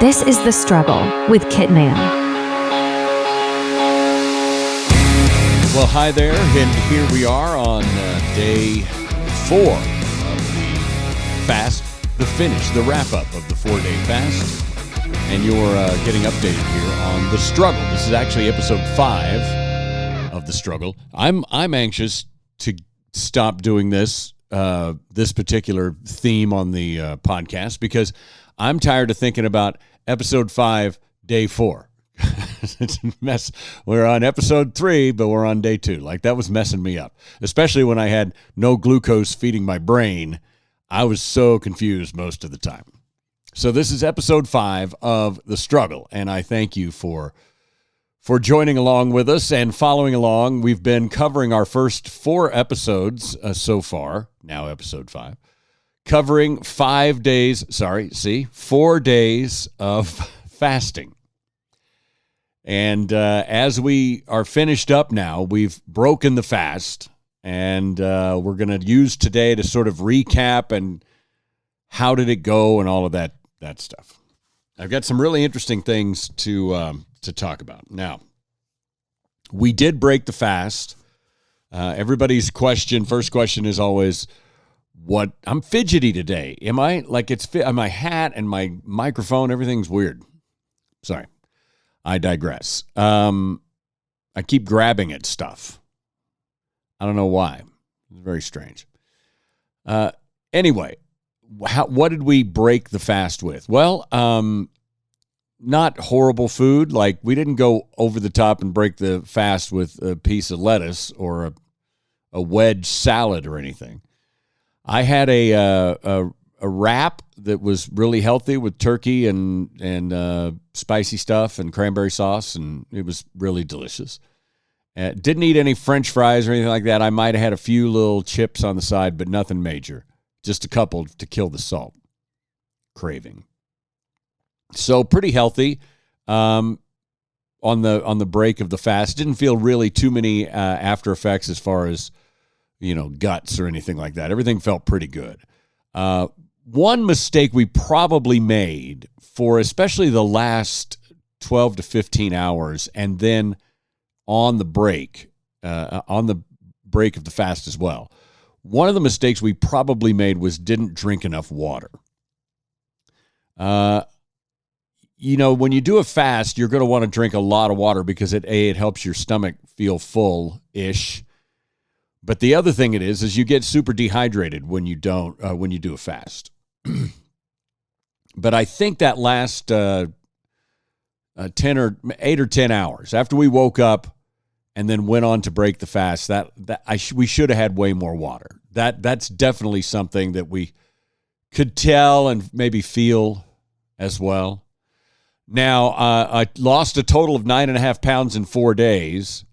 This is The Struggle with Kit Mann. Well, hi there, and here we are on day 4 of the fast, the finish, the wrap-up of the 4-day fast, and you're getting updated here on The Struggle. This is actually episode 5 of The Struggle. I'm anxious to stop doing this particular theme on the podcast because I'm tired of thinking about episode 5, day 4. It's a mess. We're on episode 3, but we're on day 2. Like, that was messing me up, especially when I had no glucose feeding my brain. I was so confused most of the time. So this is episode 5 of The Struggle, and I thank you for joining along with us and following along. We've been covering our first 4 episodes so far, now episode 5, covering 4 days of fasting. And as we are finished up now, we've broken the fast, and we're going to use today to sort of recap and how did it go and all of that stuff. I've got some really interesting things to talk about. Now, we did break the fast. Everybody's first question is always, what? I'm fidgety today. Am I? Like, my hat and my microphone, everything's weird. Sorry. I digress. I keep grabbing at stuff. I don't know why. It's very strange. Anyway, what did we break the fast with? Well, not horrible food. Like, we didn't go over the top and break the fast with a piece of lettuce or a wedge salad or anything. I had a wrap that was really healthy with turkey and spicy stuff and cranberry sauce, and it was really delicious. Didn't eat any French fries or anything like that. I might have had a few little chips on the side, but nothing major. Just a couple to kill the salt craving. So pretty healthy on the break of the fast. Didn't feel really too many after effects as far as, guts or anything like that. Everything felt pretty good. One mistake we probably made for especially the last 12 to 15 hours and then on the break of the fast as well. One of the mistakes we probably made was didn't drink enough water. When you do a fast, you're going to want to drink a lot of water because it helps your stomach feel full-ish. But the other thing is you get super dehydrated when you do a fast. But I think that last 8 or 10 hours after we woke up and then went on to break the fast, we should have had way more water. That's definitely something that we could tell and maybe feel as well. Now, I lost a total of 9.5 pounds in 4 days.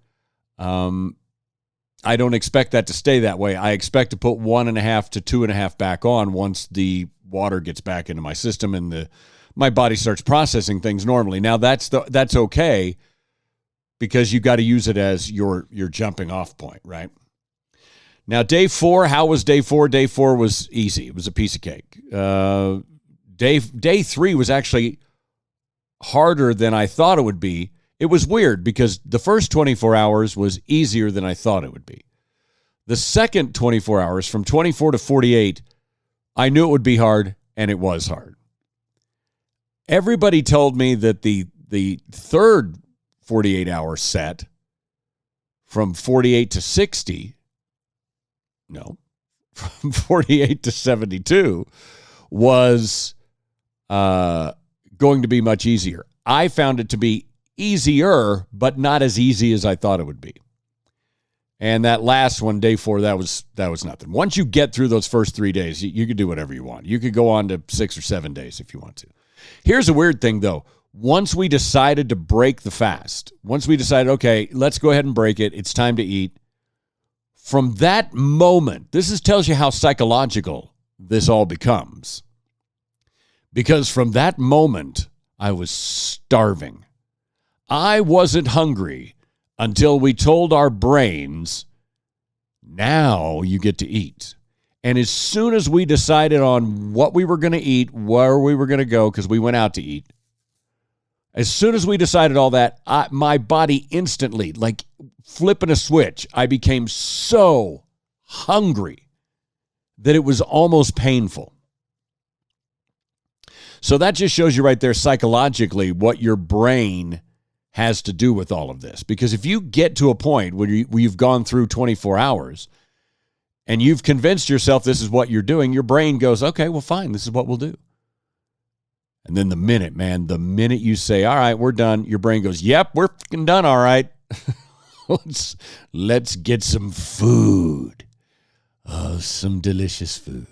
I don't expect that to stay that way. I expect to put 1.5 to 2.5 back on once the water gets back into my system and my body starts processing things normally. Now, that's okay because you got to use it as your jumping off point, right? Now, day 4, how was day 4? Day 4 was easy. It was a piece of cake. Day 3 was actually harder than I thought it would be. It was weird because the first 24 hours was easier than I thought it would be. The second 24 hours, from 24 to 48, I knew it would be hard, and it was hard. Everybody told me that the third 48-hour set, from 48 to 60, from 48 to 72, was going to be much easier. I found it to be easier, but not as easy as I thought it would be. And that last one, day 4, that was nothing. Once you get through those first 3 days, you could do whatever you want. You could go on to 6 or 7 days if you want to. Here's a weird thing, though. Once we decided to break the fast, once we decided, okay, let's go ahead and break it, it's time to eat. From that moment, tells you how psychological this all becomes. Because from that moment, I was starving. I wasn't hungry until we told our brains, now you get to eat. And as soon as we decided on what we were going to eat, where we were going to go, because we went out to eat, As soon as we decided all that, my body instantly, like flipping a switch, I became so hungry that it was almost painful. So that just shows you right there psychologically what your brain has to do with all of this. Because if you get to a point where you've gone through 24 hours and you've convinced yourself this is what you're doing, your brain goes, okay, well, fine, this is what we'll do. And then the minute you say, all right, we're done, your brain goes, yep, we're fucking done, all right. Let's get some food. Oh, some delicious food.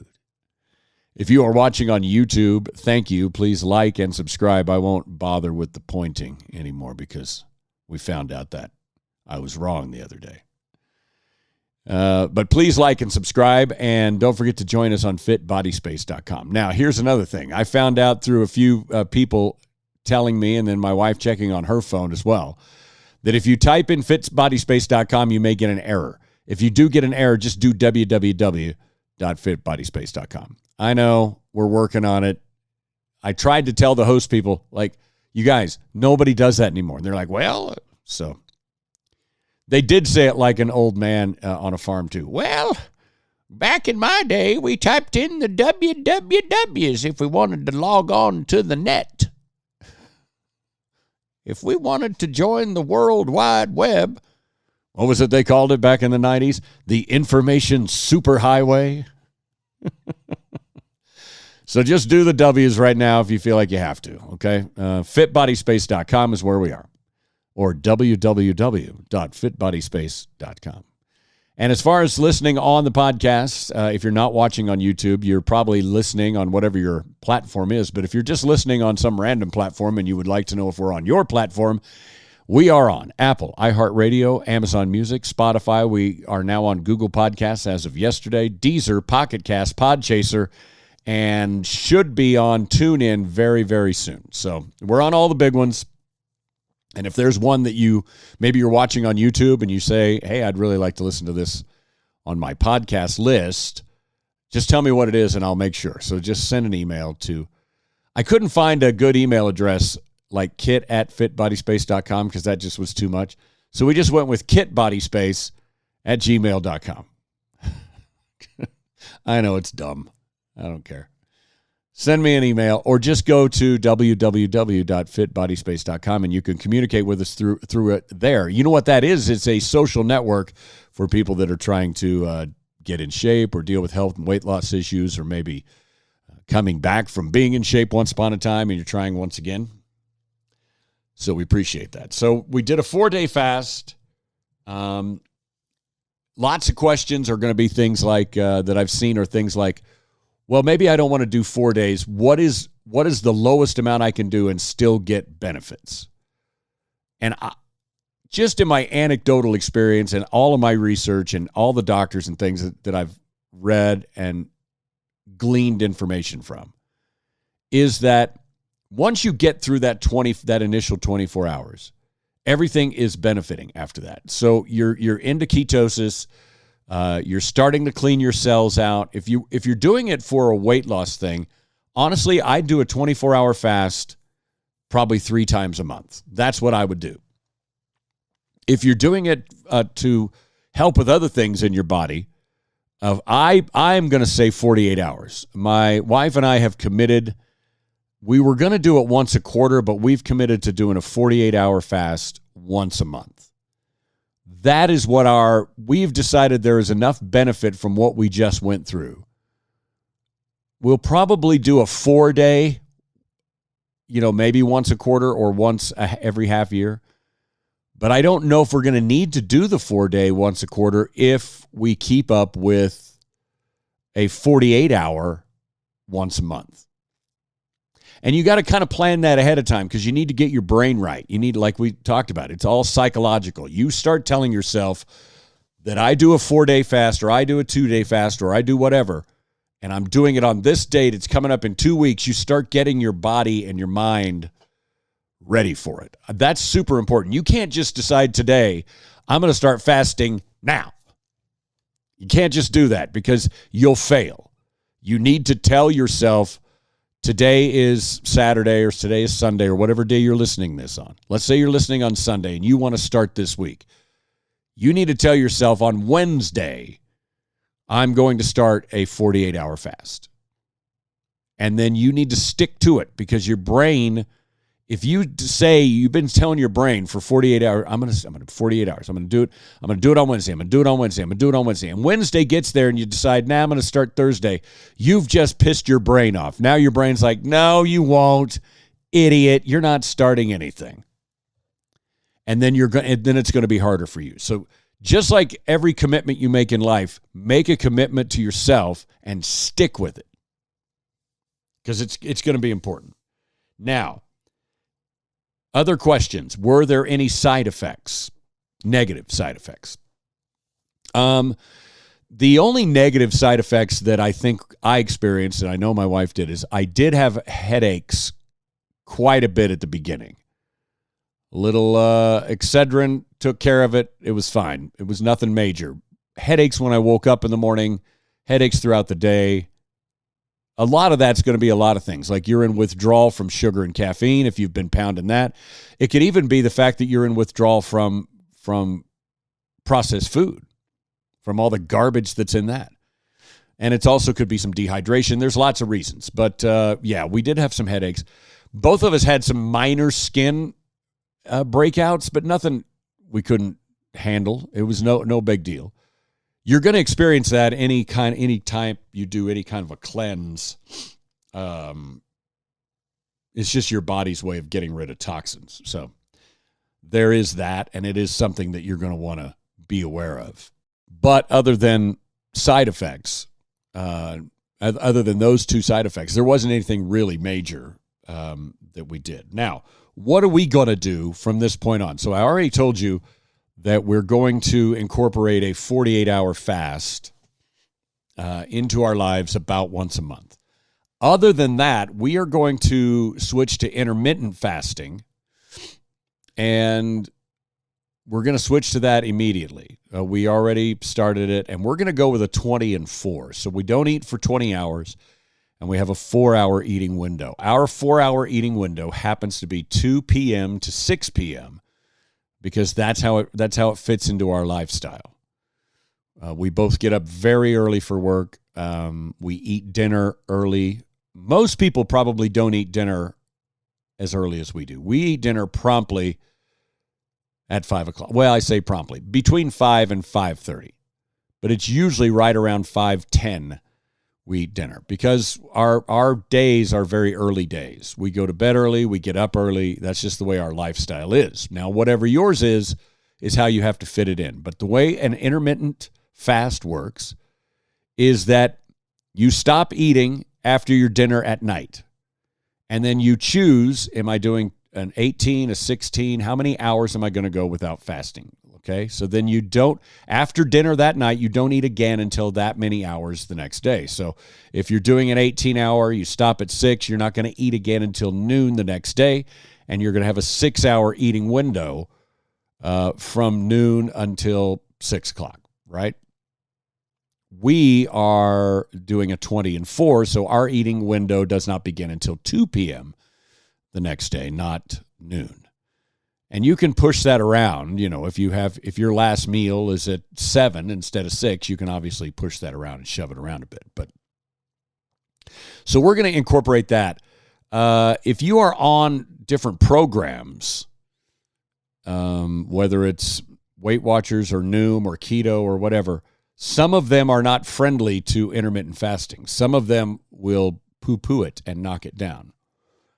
If you are watching on YouTube, thank you. Please like and subscribe. I won't bother with the pointing anymore because we found out that I was wrong the other day. But please like and subscribe, and don't forget to join us on fitbodyspace.com. Now, here's another thing. I found out through a few people telling me, and then my wife checking on her phone as well, that if you type in fitbodyspace.com, you may get an error. If you do get an error, just do www.fitbodyspace.com. I know, we're working on it. I tried to tell the host people, like, you guys, nobody does that anymore. And they're like, well, so they did say it like an old man on a farm too. Well, back in my day, we typed in the wwws if we wanted to log on to the net. If we wanted to join the World Wide Web, what was it they called it back in the 90s? The information superhighway. So just do the W's right now if you feel like you have to, okay? Fitbodyspace.com is where we are, or www.fitbodyspace.com. And as far as listening on the podcast, if you're not watching on YouTube, you're probably listening on whatever your platform is. But if you're just listening on some random platform and you would like to know if we're on your platform, we are on Apple, iHeartRadio, Amazon Music, Spotify. We are now on Google Podcasts as of yesterday, Deezer, Pocket Cast, Podchaser, and should be on TuneIn very, very soon. So we're on all the big ones. And if there's one that maybe you're watching on YouTube and you say, hey, I'd really like to listen to this on my podcast list, just tell me what it is and I'll make sure. So just send an email to, I couldn't find a good email address like kit@fitbodyspace.com because that just was too much. So we just went with kitbodyspace@gmail.com. I know it's dumb. I don't care. Send me an email or just go to www.fitbodyspace.com and you can communicate with us through it there. You know what that is? It's a social network for people that are trying to get in shape or deal with health and weight loss issues, or maybe coming back from being in shape once upon a time and you're trying once again. So we appreciate that. So we did a 4-day fast. Lots of questions are going to be things like that I've seen, or things like, well, maybe I don't want to do 4 days. What is the lowest amount I can do and still get benefits? And just in my anecdotal experience and all of my research and all the doctors and things that I've read and gleaned information from, is that once you get through that initial 24 hours, everything is benefiting after that. So you're into ketosis. You're starting to clean your cells out. If you're doing it for a weight loss thing, honestly, I'd do a 24-hour fast probably 3 times a month. That's what I would do. If you're doing it to help with other things in your body, I'm going to say 48 hours. My wife and I have committed. We were going to do it once a quarter, but we've committed to doing a 48-hour fast once a month. That is what we've decided there is enough benefit from what we just went through. We'll probably do a 4-day, maybe once a quarter or once every half year. But I don't know if we're going to need to do the 4-day once a quarter if we keep up with a 48-hour once a month. And you got to kind of plan that ahead of time because you need to get your brain right. You need, like we talked about, it's all psychological. You start telling yourself that I do a 4-day fast, or I do a 2-day fast, or I do whatever, and I'm doing it on this date. It's coming up in 2 weeks. You start getting your body and your mind ready for it. That's super important. You can't just decide today, I'm going to start fasting now. You can't just do that because you'll fail. You need to tell yourself today is Saturday or today is Sunday or whatever day you're listening this on. Let's say you're listening on Sunday and you want to start this week. You need to tell yourself on Wednesday, I'm going to start a 48-hour fast. And then you need to stick to it because your brain, if you say you've been telling your brain for 48 hours, I'm going to 48 hours. I'm going to do it. I'm going to do it on Wednesday. I'm going to do it on Wednesday. I'm going to do it on Wednesday. And Wednesday gets there and you decide, I'm going to start Thursday. You've just pissed your brain off. Now your brain's like, no, you won't. Idiot. You're not starting anything. And then it's going to be harder for you. So just like every commitment you make in life, make a commitment to yourself and stick with it. Because it's going to be important. Now, other questions. Were there any side effects? Negative side effects. The only negative side effects that I think I experienced, and I know my wife did, is I did have headaches quite a bit at the beginning. A little Excedrin took care of it. It was fine. It was nothing major. Headaches when I woke up in the morning, headaches throughout the day. A lot of that's going to be a lot of things, like you're in withdrawal from sugar and caffeine if you've been pounding that. It could even be the fact that you're in withdrawal from processed food, from all the garbage that's in that. And it also could be some dehydration. There's lots of reasons. But, we did have some headaches. Both of us had some minor skin breakouts, but nothing we couldn't handle. It was no big deal. You're going to experience that any time you do any kind of a cleanse. It's just your body's way of getting rid of toxins. So there is that, and it is something that you're going to want to be aware of. But other than side effects, other than those two side effects, there wasn't anything really major that we did. Now, what are we going to do from this point on? So I already told you that we're going to incorporate a 48-hour fast into our lives about once a month. Other than that, we are going to switch to intermittent fasting, and we're going to switch to that immediately. We already started it, and we're going to go with a 20 and 4. So we don't eat for 20 hours, and we have a 4-hour eating window. Our 4-hour eating window happens to be 2 p.m. to 6 p.m., because that's how it fits into our lifestyle. We both get up very early for work. We eat dinner early. Most people probably don't eat dinner as early as we do. We eat dinner promptly at 5 o'clock. Well, I say promptly, between 5 and 5:30. But it's usually right around 5:10 we eat dinner, because our days are very early days. We go to bed early, we get up early. That's just the way our lifestyle is. Now, whatever yours is how you have to fit it in. But the way an intermittent fast works is that you stop eating after your dinner at night. And then you choose, am I doing an 18, a 16? How many hours am I going to go without fasting? Okay, so then you don't, after dinner that night, you don't eat again until that many hours the next day. So if you're doing an 18-hour, you stop at 6, you're not going to eat again until noon the next day, and you're going to have a 6-hour eating window from noon until 6 o'clock, right? We are doing a 20 and 4, so our eating window does not begin until 2 p.m. the next day, not noon. And you can push that around. You know, if your last meal is at 7 instead of 6, you can obviously push that around and shove it around a bit. But so we're going to incorporate that. If you are on different programs, whether it's Weight Watchers or Noom or Keto or whatever, some of them are not friendly to intermittent fasting. Some of them will poo-poo it and knock it down.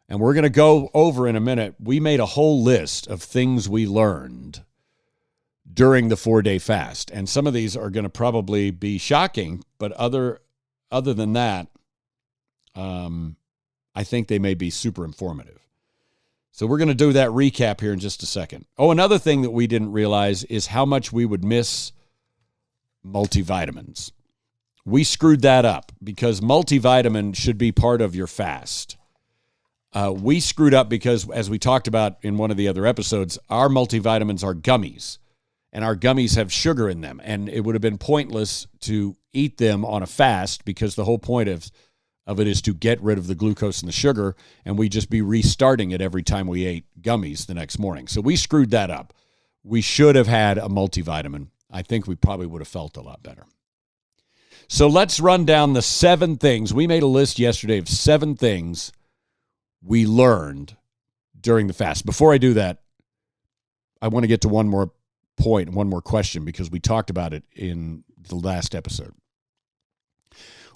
And we're going to go over in a minute. We made a whole list of things we learned during the 4-day fast. And some of these are going to probably be shocking, but other than that, I think they may be super informative. So we're going to do that recap here in just a second. Oh, another thing that we didn't realize is how much we would miss multivitamins. We screwed that up because multivitamin should be part of your fast. We screwed up because, as we talked about in one of the other episodes, our multivitamins are gummies, and our gummies have sugar in them, and it would have been pointless to eat them on a fast because the whole point of it is to get rid of the glucose and the sugar, and we just be restarting it every time we ate gummies the next morning. So we screwed that up. We should have had a multivitamin. I think we probably would have felt a lot better. So let's run down the 7 things. We made a list yesterday of 7 things we learned during the fast. Before I do that, I want to get to one more point and one more question because we talked about it in the last episode.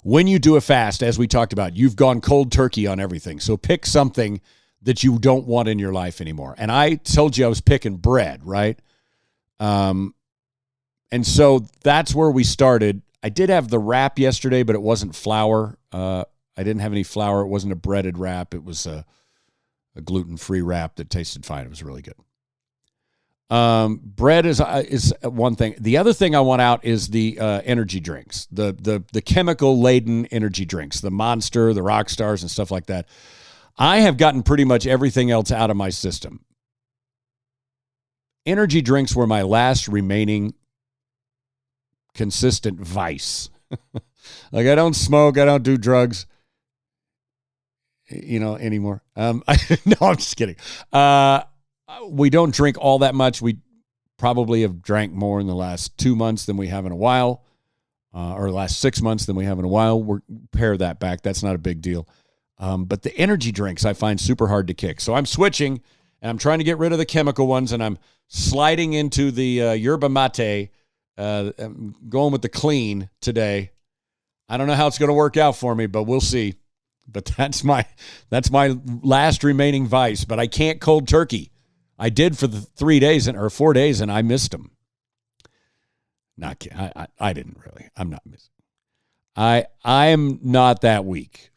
When you do a fast, as we talked about, you've gone cold turkey on everything. So pick something that you don't want in your life anymore. And I told you I was picking bread, right? And so that's where we started. I did have the wrap yesterday, but it wasn't flour. I didn't have any flour. It wasn't a breaded wrap. It was a gluten-free wrap that tasted fine. It was really good. Bread is one thing. The other thing I want out is the energy drinks, the chemical-laden energy drinks, the Monster, the Rock Stars, and stuff like that. I have gotten pretty much everything else out of my system. Energy drinks were my last remaining consistent vice. Like, I don't smoke, I don't do drugs, anymore. No, I'm just kidding. We don't drink all that much. We probably have drank more in the last 2 months than we have in a while, or the last 6 months than we have in a while. We'll pare that back. That's not a big deal. But the energy drinks I find super hard to kick. So I'm switching, and I'm trying to get rid of the chemical ones, and I'm sliding into the yerba mate. I'm going with the clean today. I don't know how it's going to work out for me, but we'll see. But that's my last remaining vice. But I can't cold turkey. I did for the 3 days or 4 days, and I missed them. I didn't really. I'm not missing. I'm not that weak.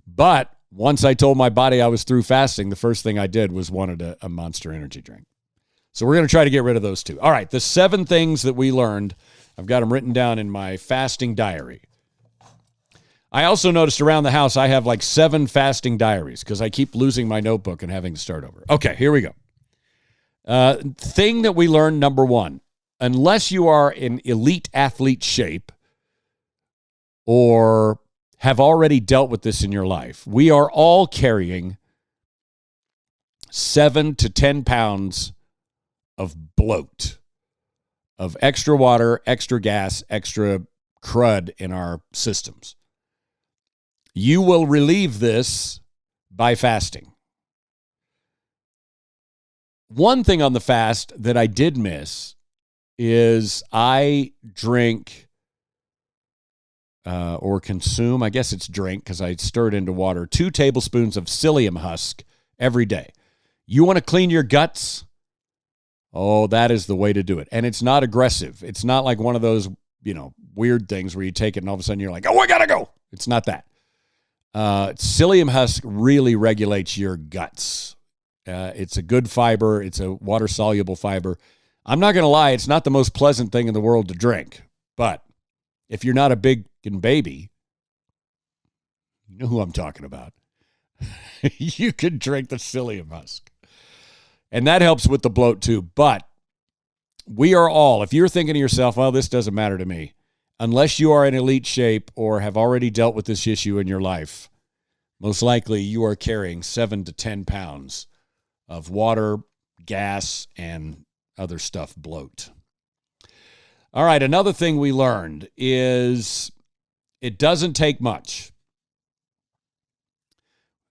But once I told my body I was through fasting, the first thing I did was wanted a Monster energy drink. So we're going to try to get rid of those 2. All right, the 7 things that we learned, I've got them written down in my fasting diary. I also noticed around the house I have like 7 fasting diaries because I keep losing my notebook and having to start over. Okay, here we go. Thing that we learned, number 1, unless you are in elite athlete shape or have already dealt with this in your life, we are all carrying 7 to 10 pounds of bloat, of extra water, extra gas, extra crud in our systems. You will relieve this by fasting. One thing on the fast that I did miss is I drink or consume, I guess it's drink because I stir it into water, 2 tablespoons of psyllium husk every day. You want to clean your guts? Oh, that is the way to do it. And it's not aggressive. It's not like one of those, weird things where you take it and all of a sudden you're like, oh, I got to go. It's not that. Psyllium husk really regulates your guts. It's a good fiber. It's a water-soluble fiber. I'm not going to lie. It's not the most pleasant thing in the world to drink. But if you're not a big baby, you know who I'm talking about. You can drink the psyllium husk. And that helps with the bloat too. But we are all, if you're thinking to yourself, well, this doesn't matter to me, unless you are in elite shape or have already dealt with this issue in your life, most likely you are carrying 7 to 10 pounds of water, gas, and other stuff bloat. All right, another thing we learned is it doesn't take much.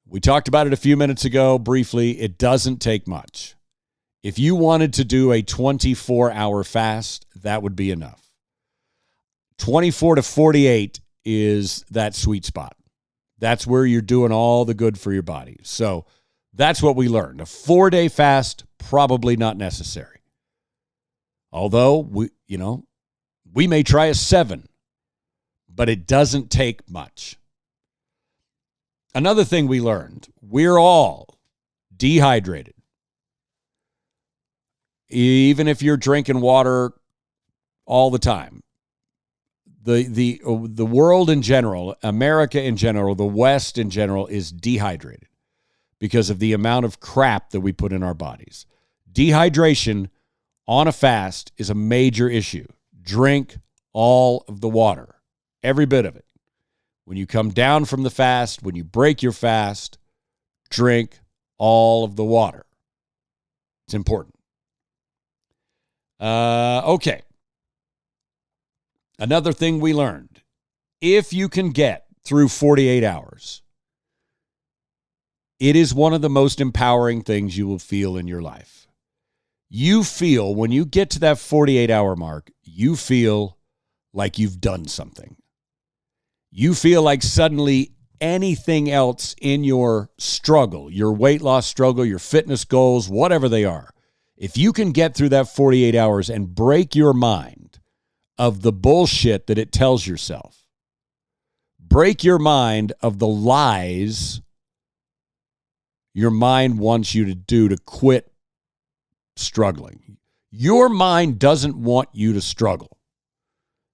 We talked about it a few minutes ago briefly. It doesn't take much. If you wanted to do a 24-hour fast, that would be enough. 24 to 48 is that sweet spot. That's where you're doing all the good for your body. So that's what we learned. A 4-day fast, probably not necessary. Although, we may try a 7, but it doesn't take much. Another thing we learned, we're all dehydrated. Even if you're drinking water all the time. The world in general, America in general, the West in general is dehydrated because of the amount of crap that we put in our bodies. Dehydration on a fast is a major issue. Drink all of the water, every bit of it. When you come down from the fast, when you break your fast, drink all of the water. It's important. Okay. Another thing we learned, if you can get through 48 hours, it is one of the most empowering things you will feel in your life. You feel, when you get to that 48-hour mark, you feel like you've done something. You feel like suddenly anything else in your struggle, your weight loss struggle, your fitness goals, whatever they are, if you can get through that 48 hours and break your mind of the bullshit that it tells yourself, break your mind of the lies your mind wants you to do to quit struggling. Your mind doesn't want you to struggle.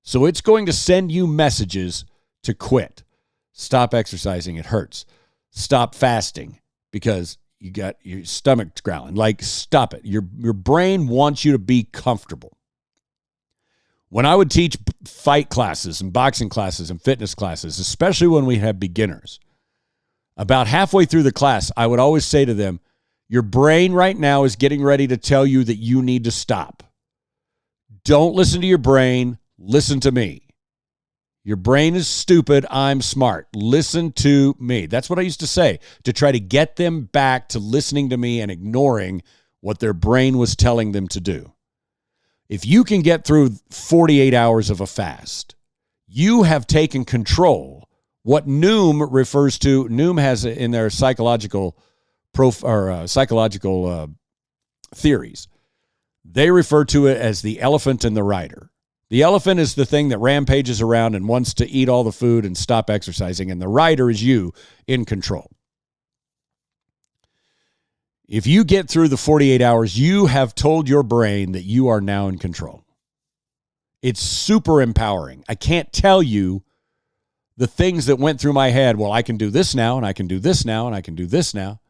So it's going to send you messages to quit. Stop exercising, it hurts. Stop fasting because you got your stomach growling. Like, stop it. Your brain wants you to be comfortable. When I would teach fight classes and boxing classes and fitness classes, especially when we had beginners, about halfway through the class, I would always say to them, your brain right now is getting ready to tell you that you need to stop. Don't listen to your brain. Listen to me. Your brain is stupid. I'm smart. Listen to me. That's what I used to say to try to get them back to listening to me and ignoring what their brain was telling them to do. If you can get through 48 hours of a fast, you have taken control. What Noom refers to, Noom has in their psychological theories, they refer to it as the elephant and the rider. The elephant is the thing that rampages around and wants to eat all the food and stop exercising, and the rider is you in control. If you get through the 48 hours, you have told your brain that you are now in control. It's super empowering. I can't tell you the things that went through my head. Well, I can do this now, and I can do this now, and I can do this now.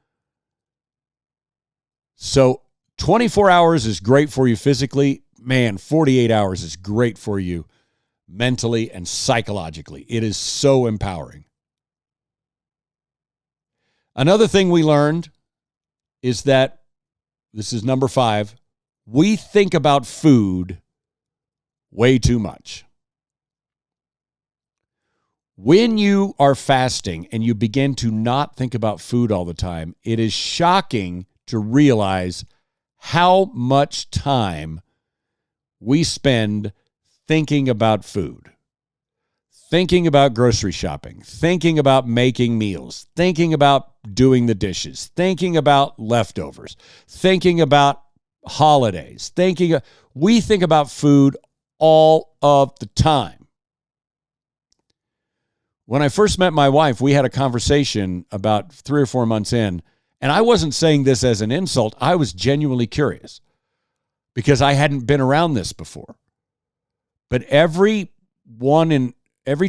So 24 hours is great for you physically. Man, 48 hours is great for you mentally and psychologically. It is so empowering. Another thing we learned is that, this is number 5, we think about food way too much. When you are fasting and you begin to not think about food all the time, it is shocking to realize how much time we spend thinking about food, thinking about grocery shopping, thinking about making meals, thinking about doing the dishes, thinking about leftovers, thinking about holidays, we think about food all of the time. When I first met my wife, we had a conversation about 3 or 4 months in, and I wasn't saying this as an insult. I was genuinely curious because I hadn't been around this before. But every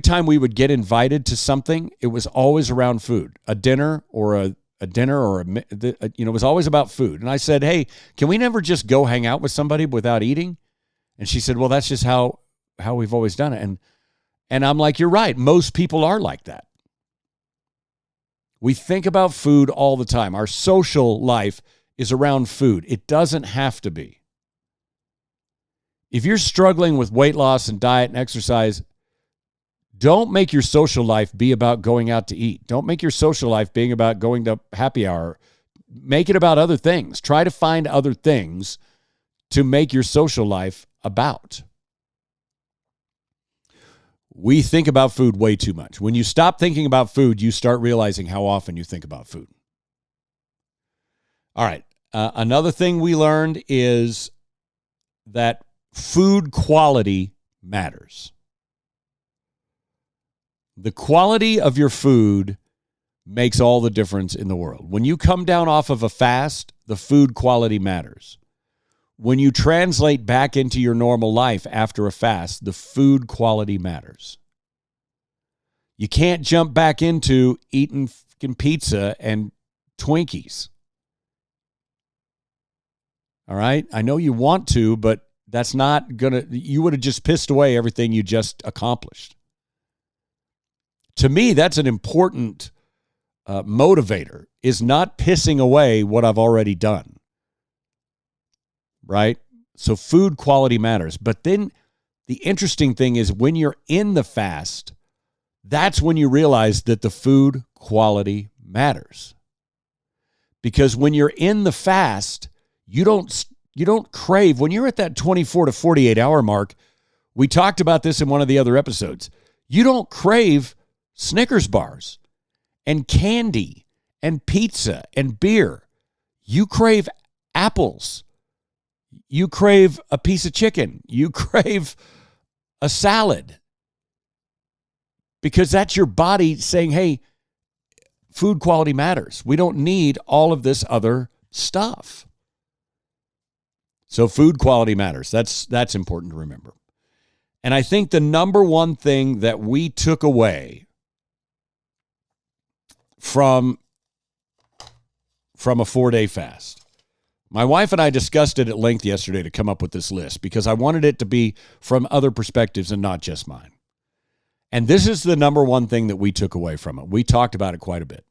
time we would get invited to something, it was always around food, it was always about food. And I said, hey, can we never just go hang out with somebody without eating? And she said, well, that's just how we've always done it. And I'm like, you're right. Most people are like that. We think about food all the time. Our social life is around food. It doesn't have to be. If you're struggling with weight loss and diet and exercise, don't make your social life be about going out to eat. Don't make your social life being about going to happy hour. Make it about other things. Try to find other things to make your social life about. We think about food way too much. When you stop thinking about food, you start realizing how often you think about food. All right. Another thing we learned is that food quality matters. The quality of your food makes all the difference in the world. When you come down off of a fast, the food quality matters. When you translate back into your normal life after a fast, the food quality matters. You can't jump back into eating fucking pizza and Twinkies. All right? I know you want to, but that's not going to, you would have just pissed away everything you just accomplished. To me, that's an important motivator, is not pissing away what I've already done. Right? So food quality matters. But then the interesting thing is when you're in the fast, that's when you realize that the food quality matters. Because when you're in the fast, you don't crave. When you're at that 24 to 48 hour mark, we talked about this in one of the other episodes. You don't crave Snickers bars and candy and pizza and beer. You crave apples. You crave a piece of chicken. You crave a salad. Because that's your body saying, hey, food quality matters. We don't need all of this other stuff. So food quality matters. That's important to remember. And I think the number one thing that we took away from a 4-day fast, my wife and I discussed it at length yesterday to come up with this list because I wanted it to be from other perspectives and not just mine. And this is the number one thing that we took away from it. We talked about it quite a bit.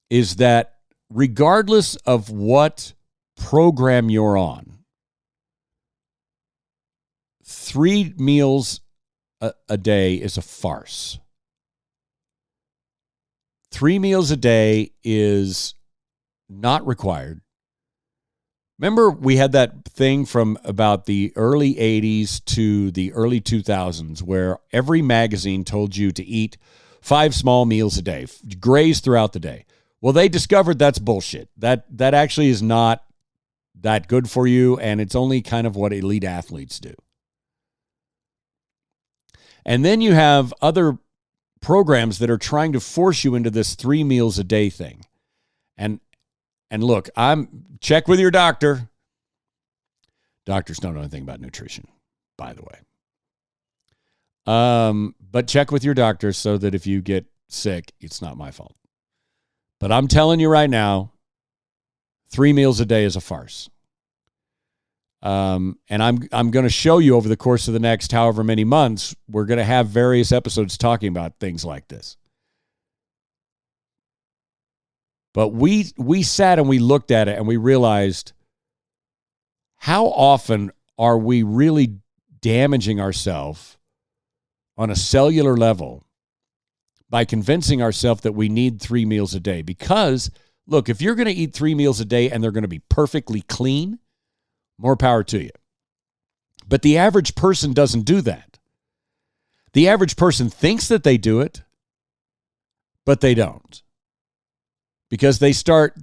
Is that regardless of what program you're on, 3 meals a day is a farce. 3 meals a day is not required. Remember, we had that thing from about the early 80s to the early 2000s where every magazine told you to eat 5 small meals a day, graze throughout the day. Well, they discovered that's bullshit. That actually is not that good for you, and it's only kind of what elite athletes do. And then you have other programs that are trying to force you into this 3 meals a day thing. And look, check with your doctor. Doctors don't know anything about nutrition, by the way. But check with your doctor so that if you get sick, it's not my fault. But I'm telling you right now, 3 meals a day is a farce. And I'm going to show you over the course of the next however many months, we're going to have various episodes talking about things like this. But we sat and we looked at it and we realized, how often are we really damaging ourselves on a cellular level by convincing ourselves that we need 3 meals a day? Because, look, if you're going to eat 3 meals a day and they're going to be perfectly clean, more power to you. But the average person doesn't do that. The average person thinks that they do it, but they don't. Because they start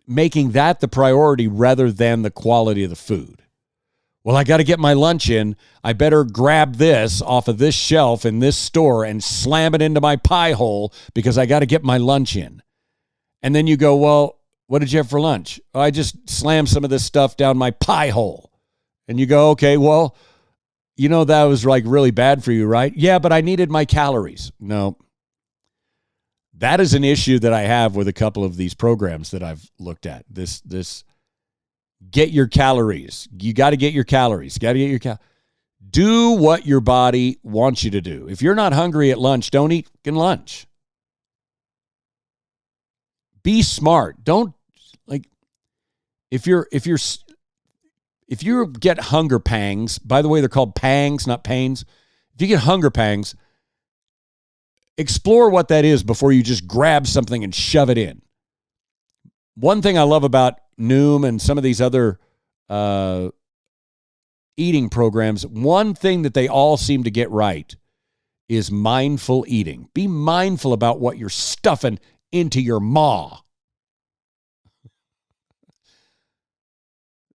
making that the priority rather than the quality of the food. Well, I got to get my lunch in. I better grab this off of this shelf in this store and slam it into my pie hole because I got to get my lunch in. And then you go, well, what did you have for lunch? Oh, I just slammed some of this stuff down my pie hole. And you go, okay, well, you know that was like really bad for you, right? Yeah, but I needed my calories. No. That is an issue that I have with a couple of these programs that I've looked at. This get your calories. You got to get your calories. Do what your body wants you to do. If you're not hungry at lunch, don't eat fucking lunch. Be smart. Don't if you get hunger pangs, by the way, they're called pangs, not pains. If you get hunger pangs, explore what that is before you just grab something and shove it in. One thing I love about Noom and some of these other eating programs, one thing that they all seem to get right is mindful eating. Be mindful about what you're stuffing into your maw.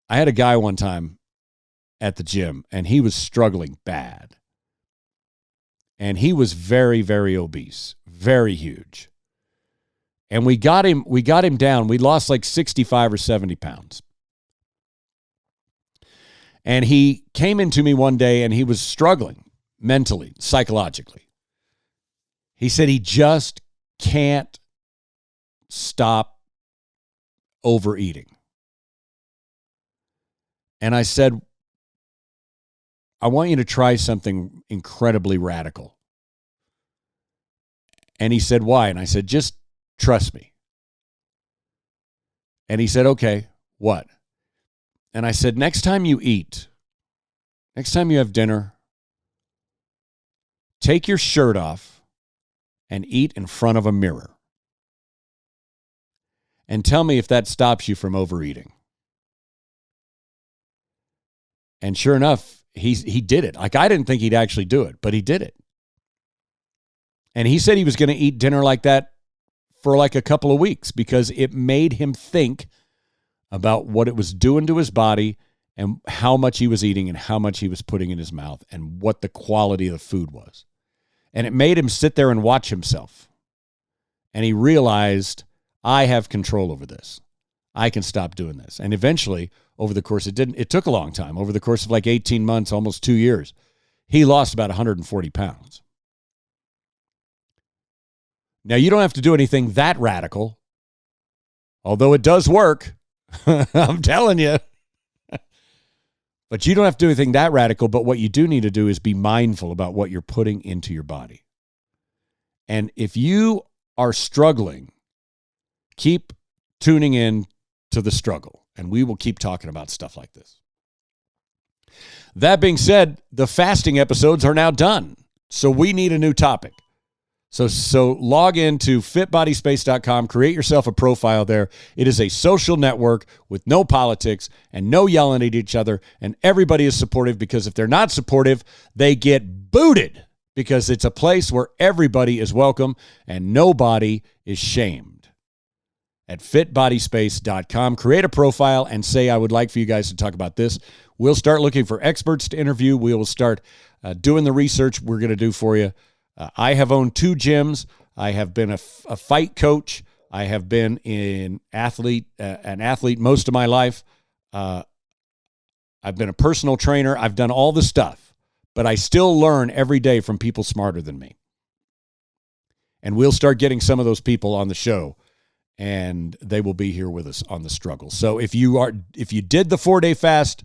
I had a guy one time at the gym, and he was struggling bad. And he was very, very obese, very huge. And we got him down. We lost like 65 or 70 pounds. And he came into me one day and he was struggling mentally, psychologically. He said he just can't stop overeating. And I said, I want you to try something incredibly radical. And he said, why? And I said, just trust me. And he said, okay, what? And I said, next time you eat, next time you have dinner, take your shirt off and eat in front of a mirror. And tell me if that stops you from overeating. And sure enough, he did it. Like, I didn't think he'd actually do it, but he did it. And he said he was going to eat dinner like that for like a couple of weeks because it made him think about what it was doing to his body and how much he was eating and how much he was putting in his mouth and what the quality of the food was. And it made him sit there and watch himself. And he realized, I have control over this. I can stop doing this. And eventually, over the course, it took a long time. Over the course of like 18 months, almost 2 years, he lost about 140 pounds. Now, you don't have to do anything that radical, although it does work. I'm telling you. But you don't have to do anything that radical, but what you do need to do is be mindful about what you're putting into your body. And if you are struggling, keep tuning in to the struggle, and we will keep talking about stuff like this. That being said, the fasting episodes are now done, so we need a new topic. So log into fitbodyspace.com, create yourself a profile there. It is a social network with no politics and no yelling at each other, and everybody is supportive because if they're not supportive, they get booted because it's a place where everybody is welcome and nobody is shamed. At fitbodyspace.com, create a profile and say, I would like for you guys to talk about this. We'll start looking for experts to interview. We will start doing the research we're going to do for you. I have owned 2 gyms. I have been a fight coach. I have been an athlete most of my life. I've been a personal trainer. I've done all the stuff, but I still learn every day from people smarter than me. And we'll start getting some of those people on the show, and they will be here with us on the struggle. So if you did the 4-day fast,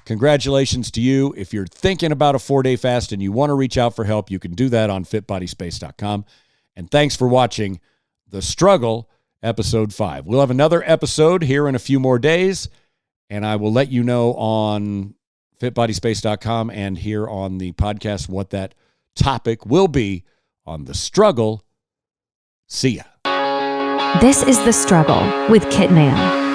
congratulations to you. If you're thinking about a 4-day fast and you want to reach out for help, you can do that on fitbodyspace.com. And thanks for watching The Struggle, Episode 5. We'll have another episode here in a few more days, and I will let you know on fitbodyspace.com and here on the podcast what that topic will be on The Struggle. See ya. This is The Struggle with Kit Mann.